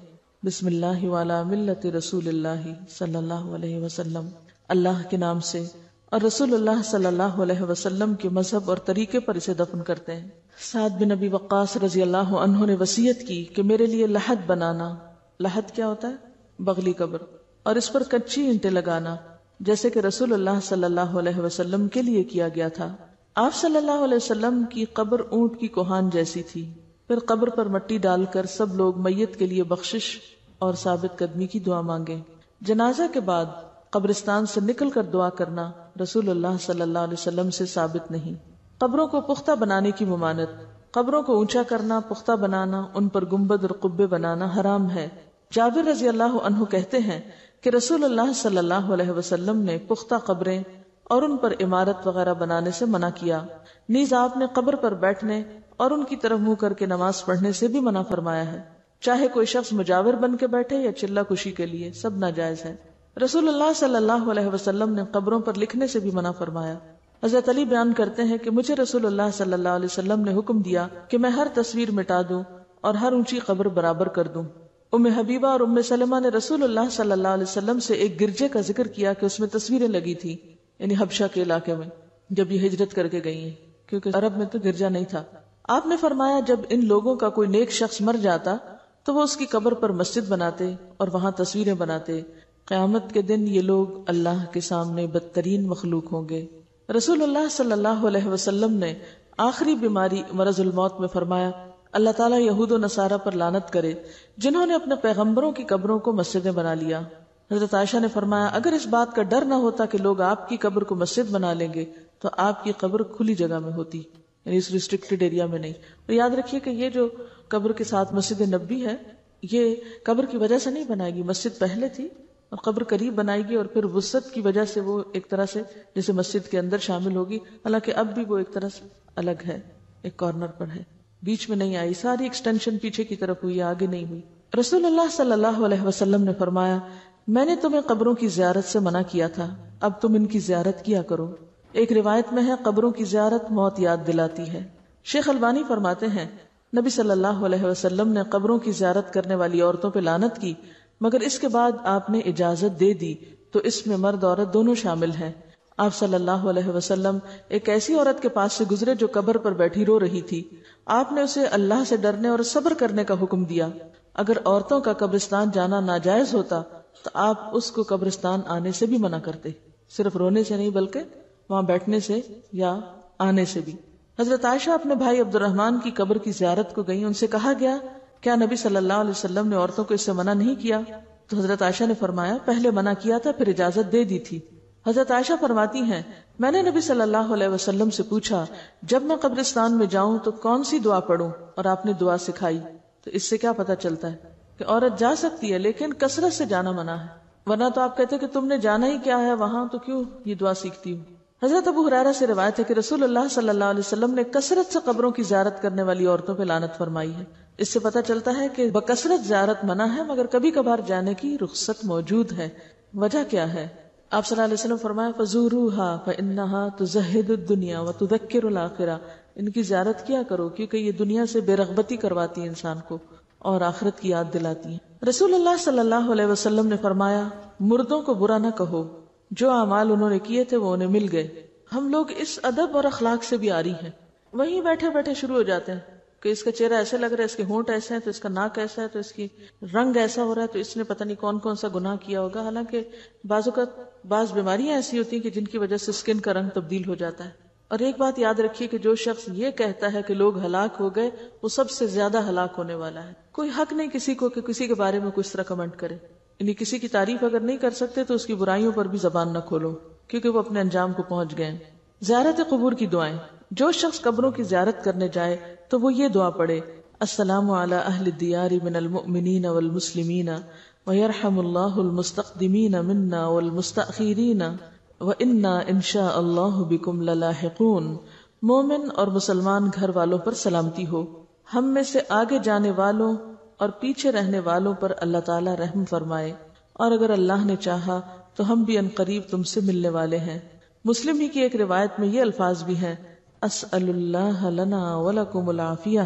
بسم اللہ وعلی ملت رسول اللہ صلی اللہ علیہ وسلم، اللہ کے نام سے اور رسول اللہ صلی اللہ علیہ وسلم کے مذہب اور طریقے پر اسے دفن کرتے ہیں۔ سعد بن ابی وقاص رضی اللہ عنہ نے وصیت کی کہ میرے لیے لحد بنانا، لحد کیا ہوتا ہے؟ بغلی قبر، اور اس پر کچی اینٹیں لگانا، جیسے کہ رسول اللہ صلی اللہ علیہ وسلم کے لیے کیا گیا تھا۔ آپ صلی اللہ علیہ وسلم کی قبر اونٹ کی کوہان جیسی تھی۔ پھر قبر پر مٹی ڈال کر سب لوگ میت کے لیے بخشش اور ثابت قدمی کی دعا مانگیں۔ جنازہ کے بعد قبرستان سے نکل کر دعا کرنا رسول اللہ صلی اللہ علیہ وسلم سے ثابت نہیں۔ قبروں کو پختہ بنانے کی ممانعت۔ قبروں کو اونچا کرنا، پختہ بنانا، ان پر گنبد اور قبے بنانا حرام ہے۔ جابر رضی اللہ عنہ کہتے ہیں کہ رسول اللہ صلی اللہ علیہ وسلم نے پختہ قبریں اور ان پر عمارت وغیرہ بنانے سے منع کیا۔ نیز آپ نے قبر پر بیٹھنے اور ان کی طرف منہ کر کے نماز پڑھنے سے بھی منع فرمایا ہے، چاہے کوئی شخص مجاور بن کے بیٹھے یا چلہ کشی کے لیے، سب ناجائز ہے۔ رسول اللہ صلی اللہ علیہ وسلم نے قبروں پر لکھنے سے بھی منع فرمایا۔ حضرت علی بیان کرتے ہیں کہ مجھے رسول اللہ صلی اللہ علیہ وسلم نے حکم دیا کہ میں ہر تصویر مٹا دوں اور ہر اونچی قبر برابر کر دوں۔ ام حبیبہ اور ام سلمہ نے رسول اللہ صلی اللہ علیہ وسلم سے ایک گرجے کا ذکر کیا کہ اس میں تصویریں لگی تھی، یعنی حبشہ کے علاقے میں جب یہ ہجرت کر کے گئی ہیں، کیونکہ عرب میں تو گرجا نہیں تھا۔ آپ نے فرمایا جب ان لوگوں کا کوئی نیک شخص مر جاتا تو وہ اس کی قبر پر مسجد بناتے اور وہاں تصویریں بناتے۔ قیامت کے دن یہ لوگ اللہ کے سامنے بدترین مخلوق ہوں گے۔ رسول اللہ صلی اللہ علیہ وسلم نے آخری بیماری مرض الموت میں فرمایا اللہ تعالیٰ یہود و نصارہ پر لعنت کرے جنہوں نے اپنے پیغمبروں کی قبروں کو مسجدیں بنا لیا۔ حضرت عائشہ نے فرمایا اگر اس بات کا ڈر نہ ہوتا کہ لوگ آپ کی قبر کو مسجد بنا لیں گے تو آپ کی قبر کھلی جگہ میں ہوتی، یعنی اس ریسٹرکٹڈ ایریا میں نہیں۔ اور یاد رکھیے کہ یہ جو قبر کے ساتھ مسجد نبوی ہے یہ قبر کی وجہ سے نہیں بنائے گی، مسجد پہلے تھی اور قبر قریب بنائے گی اور پھر وسعت کی وجہ سے وہ ایک طرح سے جیسے مسجد کے اندر شامل ہوگی، حالانکہ اب بھی وہ ایک طرح سے الگ ہے، ایک کارنر پر ہے، بیچ میں نہیں آئی، ساری ایکسٹینشن پیچھے کی طرف ہوئی، آگے نہیں ہوئی۔ رسول اللہ صلی اللہ علیہ وسلم نے فرمایا میں نے تمہیں قبروں کی زیارت سے منع کیا تھا، اب تم ان کی زیارت کیا کرو۔ ایک روایت میں ہے قبروں کی زیارت موت یاد دلاتی ہے۔ شیخ البانی فرماتے ہیں نبی صلی اللہ علیہ وسلم نے قبروں کی زیارت کرنے والی عورتوں پہ لعنت کی، مگر اس کے بعد آپ نے اجازت دے دی تو اس میں مرد عورت دونوں شامل ہیں۔ آپ صلی اللہ علیہ وسلم ایک ایسی عورت کے پاس سے گزرے جو قبر پر بیٹھی رو رہی تھی، آپ نے اسے اللہ سے ڈرنے اور صبر کرنے کا حکم دیا۔ اگر عورتوں کا قبرستان جانا ناجائز ہوتا تو آپ اس کو قبرستان آنے سے بھی منع کرتے، صرف رونے سے نہیں بلکہ وہاں بیٹھنے سے یا آنے سے بھی۔ حضرت عائشہ اپنے بھائی عبد الرحمن کی قبر کی زیارت کو گئی، ان سے کہا گیا کیا نبی صلی اللہ علیہ وسلم نے عورتوں کو اس سے منع نہیں کیا؟ تو حضرت عائشہ نے فرمایا پہلے منع کیا تھا پھر اجازت دے دی تھی۔ حضرت عائشہ فرماتی ہیں میں نے نبی صلی اللہ علیہ وسلم سے پوچھا جب میں قبرستان میں جاؤں تو کون سی دعا پڑھوں، اور آپ نے دعا سکھائی۔ تو اس سے کیا پتہ چلتا ہے کہ عورت جا سکتی ہے لیکن کثرت سے جانا منع ہے، ورنہ تو آپ کہتے کہ تم نے جانا ہی کیا ہے وہاں تو کیوں یہ دعا سیکھتی ہوں۔ حضرت ابو ہریرہ سے روایت ہے کہ رسول اللہ صلی اللہ علیہ وسلم نے کثرت سے قبروں کی زیارت کرنے والی عورتوں پہ لعنت فرمائی ہے۔ اس سے پتہ چلتا ہے کہ بکثرت زیارت منع ہے مگر کبھی کبھار جانے کی رخصت موجود ہے۔ وجہ کیا ہے؟ آپ صلی اللہ علیہ وسلم فرمایا فزوروها فإنها تزهد الدنيا وتذكر الآخرة، ان کی زیارت کیا کرو کیونکہ یہ دنیا سے بے رغبتی کرواتی ہے انسان کو اور آخرت کی یاد دلاتی ہے۔ رسول اللہ صلی اللہ علیہ وسلم نے فرمایا مردوں کو برا نہ کہو، جو اعمال انہوں نے کیے تھے وہ انہیں مل گئے۔ ہم لوگ اس ادب اور اخلاق سے بھی عاری ہیں، وہیں بیٹھے بیٹھے شروع ہو جاتے ہیں کہ اس کا چہرہ ایسے لگ رہا ہے، اس کے ہونٹ ایسے ہیں تو اس کا ناک ایسا ہے تو اس کی رنگ ایسا ہو رہا ہے تو اس نے پتہ نہیں کون کون سا گناہ کیا ہوگا، حالانکہ بعض اوقات بعض بیماریاں ایسی ہوتی ہیں کہ جن کی وجہ سے اسکن کا رنگ تبدیل ہو جاتا ہے۔ اور ایک بات یاد رکھیے کہ جو شخص یہ کہتا ہے کہ لوگ ہلاک ہو گئے وہ سب سے زیادہ ہلاک ہونے والا ہے۔ کوئی حق نہیں کسی کو کہ کسی کے بارے میں کچھ طرح کمنٹ کرے، یعنی کسی کی تعریف اگر نہیں کر سکتے تو اس کی برائیوں پر بھی زبان نہ کھولو کیونکہ وہ اپنے انجام کو پہنچ گئے۔ زیارت قبور کی دعائیں، جو شخص قبروں کی زیارت کرنے جائے تو وہ یہ دعا پڑھے السلام علی اہل الدیار من المؤمنین والمسلمین ویرحم اللہ المستقدمین منا والمستأخرین وإنا انشاء اللہ بکم للاحقون۔ مومن اور مسلمان گھر والوں پر سلامتی ہو، ہم میں سے آگے جانے والوں اور پیچھے رہنے والوں پر اللہ تعالی رحم فرمائے، اور اگر اللہ نے چاہا تو ہم بھی عنقریب تم سے ملنے والے ہیں۔ مسلم ہی کی ایک روایت میں یہ الفاظ بھی ہیں اسأل اللہ لنا ولکم العافیہ،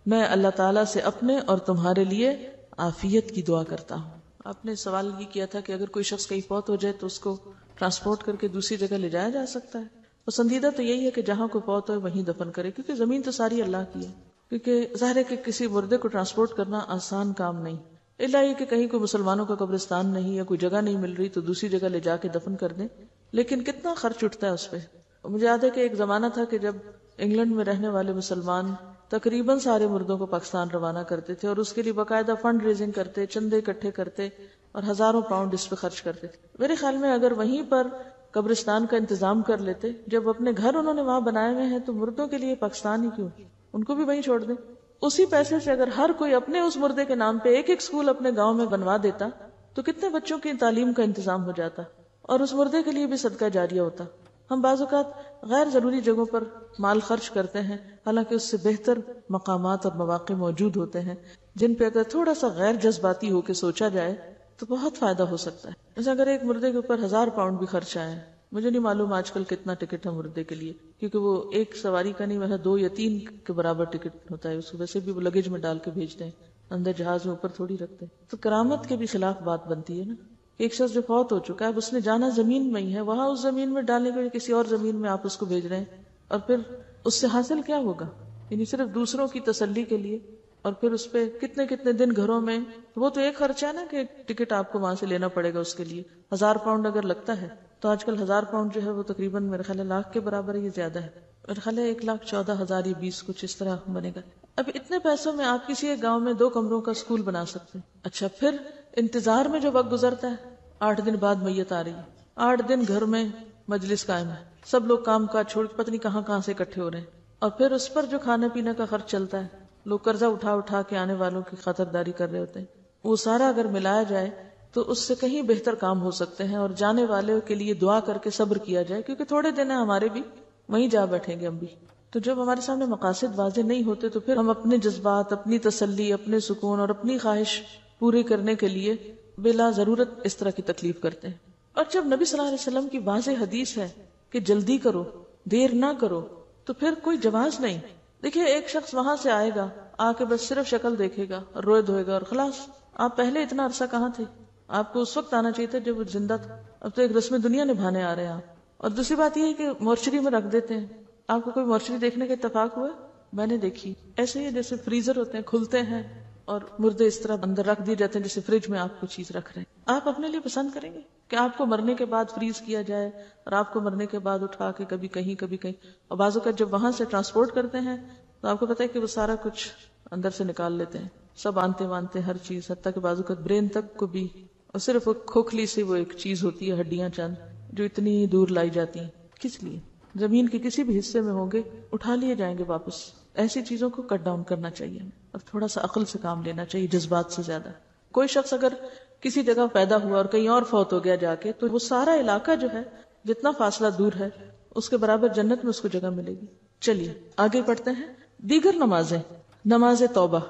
میں اللہ تعالیٰ سے اپنے اور تمہارے لیے عافیت کی دعا کرتا ہوں۔ آپ نے سوال یہ کیا تھا کہ اگر کوئی شخص کہیں فوت ہو جائے تو اس کو ٹرانسپورٹ کر کے دوسری جگہ لے جایا جا سکتا ہے؟ پسندیدہ تو یہی ہے کہ جہاں کوئی فوت ہو وہیں دفن کرے، کیونکہ زمین تو ساری اللہ کی ہے، کیونکہ ظاہر ہے کہ کسی مردے کو ٹرانسپورٹ کرنا آسان کام نہیں، الا یہ کہ کہیں کوئی مسلمانوں کا قبرستان نہیں یا کوئی جگہ نہیں مل رہی تو دوسری جگہ لے جا کے دفن کر دیں، لیکن کتنا خرچ اٹھتا ہے اس پہ۔ مجھے یاد ہے کہ ایک زمانہ تھا کہ جب انگلینڈ میں رہنے والے مسلمان تقریباً سارے مردوں کو پاکستان روانہ کرتے تھے اور اس کے لیے باقاعدہ فنڈ ریزنگ کرتے، چندے اکٹھے کرتے اور ہزاروں پاؤنڈ اس پہ خرچ کرتے تھے۔ میرے خیال میں اگر وہیں پر قبرستان کا انتظام کر لیتے، جب اپنے گھر انہوں نے وہاں بنائے ہوئے ہیں تو مردوں کے لیے پاکستان ہی کیوں، ان کو بھی وہیں چھوڑ دیں۔ اسی پیسے سے اگر ہر کوئی اپنے اس مردے کے نام پہ ایک ایک اسکول اپنے گاؤں میں بنوا دیتا تو کتنے بچوں کی تعلیم کا انتظام ہو جاتا اور اس مردے کے لیے بھی صدقہ جاریہ ہوتا۔ ہم بعض اوقات غیر ضروری جگہوں پر مال خرچ کرتے ہیں، حالانکہ اس سے بہتر مقامات اور مواقع موجود ہوتے ہیں جن پہ اگر تھوڑا سا غیر جذباتی ہو کے سوچا جائے تو بہت فائدہ ہو سکتا ہے۔ جیسے اگر ایک مردے کے اوپر 1000 پاؤنڈ بھی خرچ آئے، مجھے نہیں معلوم آج کل کتنا ٹکٹ ہے مردے کے لیے، کیونکہ وہ ایک سواری کا نہیں، ویسا 2 یا 3 کے برابر ٹکٹ ہوتا ہے، اس کو ویسے بھی وہ لگیج میں ڈال کے بھیجتے ہیں، اندر جہاز میں اوپر تھوڑی رکھتے ہیں۔ تو کرامت کے بھی خلاف بات بنتی ہے نا، ایک شخص جو فوت ہو چکا ہے اب اس نے جانا زمین میں ہی ہے، وہاں اس زمین میں ڈالنے کے لیے کسی اور زمین میں آپ اس کو بھیج رہے ہیں، اور پھر اس سے حاصل کیا ہوگا؟ یعنی صرف دوسروں کی تسلی کے لیے، اور پھر اس پہ کتنے کتنے دن گھروں میں، وہ تو ایک خرچہ ہے نا کہ ٹکٹ آپ کو وہاں سے لینا پڑے گا، اس کے لیے 1000 پاؤنڈ اگر لگتا ہے تو آج کل 1000 پاؤنڈ جو ہے وہ تقریباً میرے خیال ہے لاکھ کے برابر ہے، یہ زیادہ ہے، میرے خیال ہے 1,14,000 یا 20 کچھ اس طرح بنے گا۔ اب اتنے پیسوں میں آپ کسی ایک گاؤں میں 2 کمروں کا اسکول بنا سکتے ہیں. اچھا پھر انتظار میں جو وقت گزرتا ہے، 8 دن بعد میت آ رہی ہے، 8 دن گھر میں مجلس قائم ہے، سب لوگ کام کاج چھوڑ پتہ نہیں کہاں سے اکٹھے ہو رہے ہیں، اور پھر اس پر جو کھانے پینے کا خرچ چلتا ہے، لوگ قرضہ اٹھا کے آنے والوں کی خاطرداری کر رہے ہوتے ہیں، وہ سارا اگر ملایا جائے تو اس سے کہیں بہتر کام ہو سکتے ہیں. اور جانے والے کے لیے دعا کر کے صبر کیا جائے، کیونکہ تھوڑے دن ہیں ہمارے بھی، وہیں جا بیٹھیں گے ہم بھی. تو جب ہمارے سامنے مقاصد واضح نہیں ہوتے تو پھر ہم اپنے جذبات، اپنی تسلی، اپنے سکون اور اپنی خواہش پوری کرنے کے لیے بلا ضرورت اس طرح کی تکلیف کرتے ہیں. اور جب نبی صلی اللہ علیہ وسلم کی واضح حدیث ہے کہ جلدی کرو، دیر نہ کرو، تو پھر کوئی جواز نہیں. دیکھیے ایک شخص وہاں سے آئے گا، آ کے بس صرف شکل دیکھے گا اور روئے دھوئے گا اور خلاص. آپ پہلے اتنا عرصہ کہاں تھے؟ آپ کو اس وقت آنا چاہیے تھا جب وہ زندہ تھا. اب تو ایک رسم دنیا نبھانے آ رہے ہیں آپ. اور دوسری بات یہ ہے کہ مورچری میں رکھ دیتے ہیں. آپ کو کوئی مورچری دیکھنے کا اتفاق ہوا؟ میں نے دیکھی. ایسے ہی جیسے فریزر ہوتے ہیں، کھلتے ہیں اور مردے اس طرح اندر رکھ دیے جاتے ہیں جیسے فریج میں آپ کو چیز رکھ رہے ہیں. آپ اپنے لیے پسند کریں گے کہ آپ کو مرنے کے بعد فریز کیا جائے اور آپ کو مرنے کے بعد اٹھا کے کبھی کہیں. اور بعض اوقات جب وہاں سے ٹرانسپورٹ کرتے ہیں تو آپ کو پتا ہے کہ وہ سارا کچھ اندر سے نکال لیتے ہیں، سب آنتے وانتے ہر چیز، حتیٰ کہ بعض اوقات برین تک کو بھی. اور صرف وہ کھوکھلی سی وہ ایک چیز ہوتی ہے، ہڈیاں چند جو اتنی دور لائی جاتی ہیں. کس لیے؟ زمین کے کسی بھی حصے میں ہوں گے، اٹھا لیے جائیں گے واپس. ایسی چیزوں کو کٹ ڈاؤن کرنا چاہیے اور تھوڑا سا عقل سے کام لینا چاہیے، جذبات سے زیادہ. کوئی شخص اگر کسی جگہ پیدا ہوا اور کہیں اور فوت ہو گیا جا کے، تو وہ سارا علاقہ جو ہے جتنا فاصلہ دور ہے اس کے برابر جنت میں اس کو جگہ ملے گی. چلیے آگے پڑھتے ہیں. دیگر نمازیں. نماز توبہ.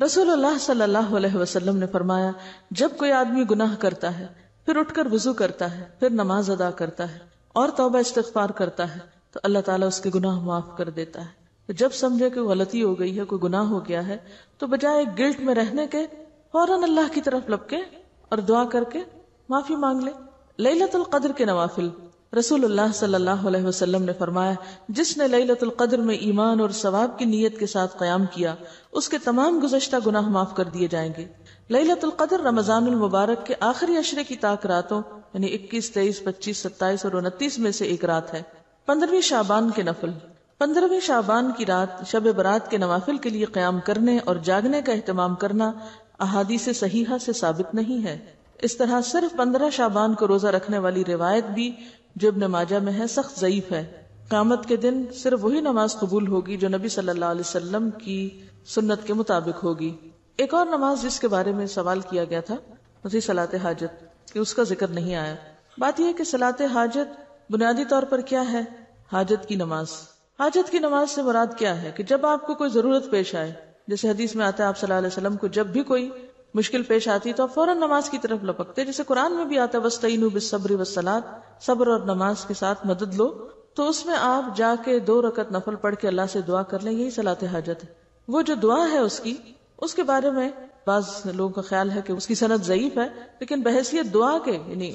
رسول اللہ صلی اللہ علیہ وسلم نے فرمایا، جب کوئی آدمی گناہ کرتا ہے، پھر اٹھ کر وضو کرتا ہے، پھر نماز ادا کرتا ہے اور توبہ استغفار کرتا ہے تو اللہ تعالیٰ اس کے گناہ معاف کر دیتا ہے. تو جب سمجھے کہ غلطی ہو گئی ہے، کوئی گناہ ہو گیا ہے، تو بجائے گلٹ میں رہنے کے فوراً اللہ کی طرف لپکے اور دعا کر کے معافی مانگ لے. لیلۃ القدر کے نوافل. رسول اللہ صلی اللہ علیہ وسلم نے فرمایا، جس نے لیلۃ القدر میں ایمان اور ثواب کی نیت کے ساتھ قیام کیا، اس کے تمام گزشتہ گناہ معاف کر دیے جائیں گے. لیلۃ القدر رمضان المبارک کے آخری عشرے کی طاق راتوں یعنی 21، 23، 25، 27 اور 29 میں سے ایک رات ہے. 15ویں شعبان کے نفل. 15ویں شعبان کی رات شب برات کے نوافل کے لیے قیام کرنے اور جاگنے کا اہتمام کرنا احادیث صحیحہ سے ثابت نہیں ہے. اس طرح صرف 15 شعبان کو روزہ رکھنے والی روایت بھی جو ابن ماجہ میں ہے سخت ضعیف ہے. قیامت کے دن صرف وہی نماز قبول ہوگی جو نبی صلی اللہ علیہ وسلم کی سنت کے مطابق ہوگی. ایک اور نماز جس کے بارے میں سوال کیا گیا تھا وہی صلاۃ حاجت، کہ اس کا ذکر نہیں آیا. بات یہ ہے کہ صلاۃ حاجت بنیادی طور پر کیا ہے؟ حاجت کی نماز. حاجت کی نماز سے مراد کیا ہے کہ جب آپ کو کوئی ضرورت پیش آئے، جیسے حدیث میں آتا ہے آپ صلی اللہ علیہ وسلم کو جب بھی کوئی مشکل پیش آتی تو آپ فوراً نماز کی طرف لپکتے، جیسے قرآن میں بھی آتا ہے وَاسْتَعِینُوا بِالصَّبْرِ وَالصَّلَاةِ، صبر اور نماز کے ساتھ مدد لو. تو اس میں آپ جا کے 2 رکعت نفل پڑھ کے اللہ سے دعا کر لیں، یہی صلاۃ حاجت ہے. وہ جو دعا ہے اس کے بارے میں بعض لوگوں کا خیال ہے کہ اس کی سند ضعیف ہے، لیکن بحیثیت دعا کے یعنی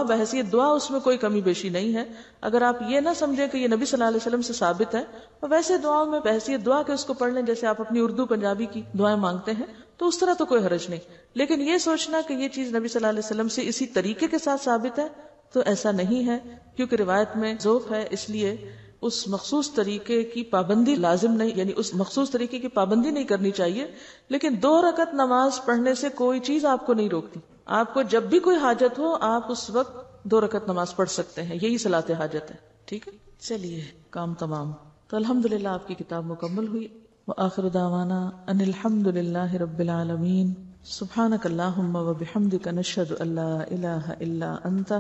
بحیثیت دعا اس میں کوئی کمی بیشی نہیں ہے. اگر آپ یہ نہ سمجھیں کہ یہ نبی صلی اللہ علیہ وسلم سے ثابت ہے، اور ویسے دعاؤں میں بحیثیت دعا کے اس کو پڑھ لیں جیسے آپ اپنی اردو پنجابی کی دعائیں مانگتے ہیں، تو اس طرح تو کوئی حرج نہیں. لیکن یہ سوچنا کہ یہ چیز نبی صلی اللہ علیہ وسلم سے اسی طریقے کے ساتھ ثابت ہے تو ایسا نہیں ہے، کیونکہ روایت میں ذوف ہے، اس لیے اس مخصوص طریقے کی پابندی لازم نہیں، یعنی اس مخصوص طریقے کی پابندی نہیں کرنی چاہیے. لیکن 2 رکعت نماز پڑھنے سے کوئی چیز آپ کو نہیں روکتی. آپ کو جب بھی کوئی حاجت ہو آپ اس وقت 2 رکعت نماز پڑھ سکتے ہیں، یہی صلاۃ حاجت ہے. ٹھیک ہے، چلیے کام تمام. تو الحمدللہ آپ کی کتاب مکمل ہوئی. وآخر دعوانا ان الحمد للہ رب العالمین. سبحانک اللہم وبحمدک نشہد ان لا الہ الا انت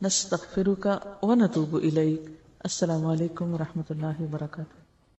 نستغفرک ونتوب الیک. السلام علیکم ورحمۃ اللہ وبرکاتہ.